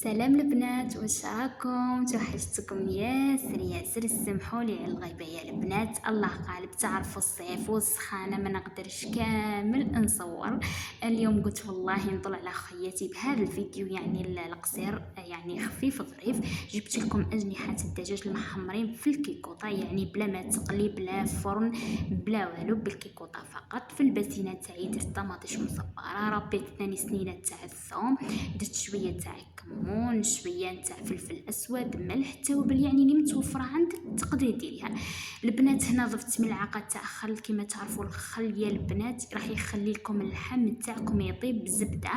سلام البنات، واش راكم؟ توحشتكم ياسر ياسر. سمحوا لي على الغيبه يا البنات، الله غالب. تعرفوا الصيف والسخانه ما نقدرش كامل نصور. اليوم قلت والله نطلع على خياتي بهذا الفيديو، يعني القصير، يعني خفيف ظريف. جبت لكم اجنحه الدجاج المحمرين في الكيكوطه، يعني بلا ما تقلي بلا فرن بلا والو، بالكيكوطه فقط. في الباسينه تاعي درت طماطيش مصبره، ربيت ثاني سنينه تاع الثوم، درت شويه تاع كمون، شويه نتاع فلفل اسود، ملح، توابل يعني اللي متوفره عندك تقدري ديريها. البنات هنا ضفت ملعقه تاع خل، كما تعرفوا الخل يا البنات راح يخلي لكم اللحم تاعكم يطيب بزبده.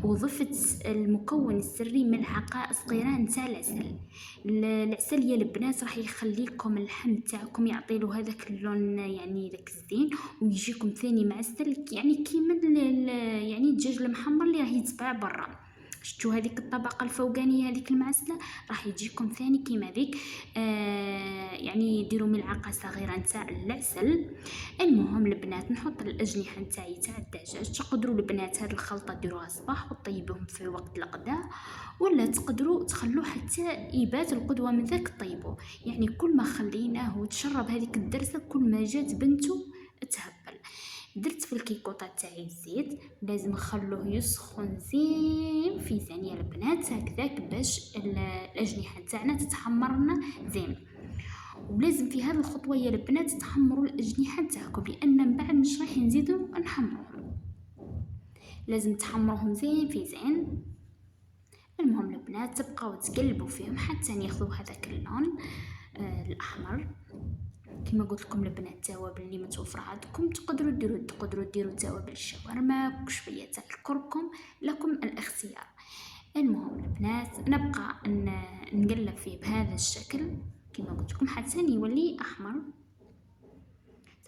وضفت المكون السري ملعقه صغيره نتاع العسل. العسل يا البنات راح يخلي لكم اللحم تاعكم يعطي له هذاك اللون، يعني داك الزين، ويجيكم ثاني معسل، يعني كيما يعني الدجاج المحمر اللي راه يتباع برا. شفتوا هذيك الطبقه الفوقانيه هذيك المعسله راح يجيكم ثاني كيما ذيك. يعني ديروا ملعقه صغيره نتاع العسل. المهم البنات نحط الاجنحه نتاعي تاع الدجاج. تقدروا البنات هذه الخلطه ديروها صباح وطيبوهم في وقت الغداء، ولا تقدروا تخلوه حتى يبات القدوه من ذاك طيبوه. يعني كل ما خليناه وتشرب هذيك الدرسه كل ما جات بنته تهبل. درت في الكيكوطه تاعي الزيت، لازم نخلوه يسخن زين في زين يا البنات هكذاك باش الاجنحه تاعنا تتحمرنا زين. ولازم في هذه الخطوه يا البنات تحمروا الاجنحه تاعكم، لان من بعد مش راح نزيدوا نحمروهم، لازم تحمروهم زين في زين. المهم البنات تبقاو تقلبوا فيهم حتى ياخذوا هذاك اللون الاحمر. كما قلت لكم البنات التوابل اللي متوفره عندكم تقدروا ديروا توابل الشاورما وشويه تاع الكركم، لكم الاختيار. المهم البنات نبقى نقلب فيه بهذا الشكل كما قلت لكم حتى يولي احمر.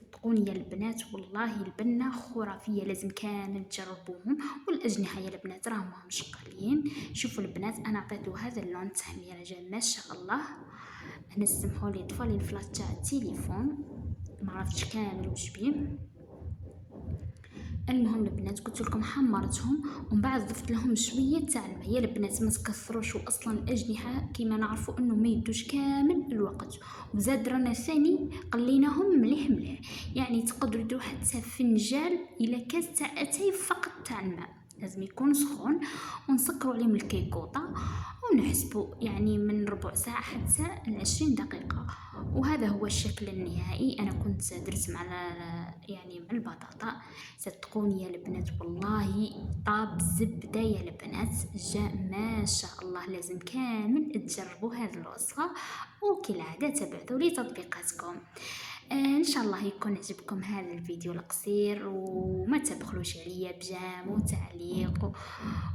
صدقوني يا البنات والله البنه خرافيه، لازم كامل تجربوهم. والاجنحه يا البنات راهم مش قليلين. شوفوا البنات انا عطيته هذا اللون تحميره جا ما شاء الله. انا سمحوا لي طفالي الفلاش تاع التليفون ما عرفتش كامل واش بيه. المهم البنات قلت لكم حمرتهم ومن بعد ضفت لهم شويه تاع الماء يا البنات، ما تكثروش، واصلا الاجنحه كيما نعرفوا انه ما يدوش كامل الوقت. وزاد رانا ثاني قليناهم مليح مليح، يعني تقدروا ديروا حتى فنجان الى كاس تاع اتاي فقط تاع الماء، لازم يكون سخون. ونسكروا عليهم الكيكوطه ونحسبوا يعني من ربع ساعه حتى 20 دقيقه. وهذا هو الشكل النهائي. انا كنت درت مع يعني مع البطاطا. صدقوني يا البنات والله طاب زبده يا البنات، جاء ما شاء الله. لازم كامل تجربوا هذه الوصفه، وكالعاده تبعثوا لي تطبيقاتكم. ان شاء الله يكون عجبكم هذا الفيديو القصير، وما تبخلوش عليا بجام وتعليق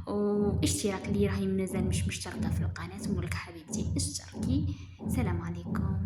واشتراك اللي راهي مازال مش مشتركه في القناه، مولك حبيبتي اشتركي. سلام عليكم.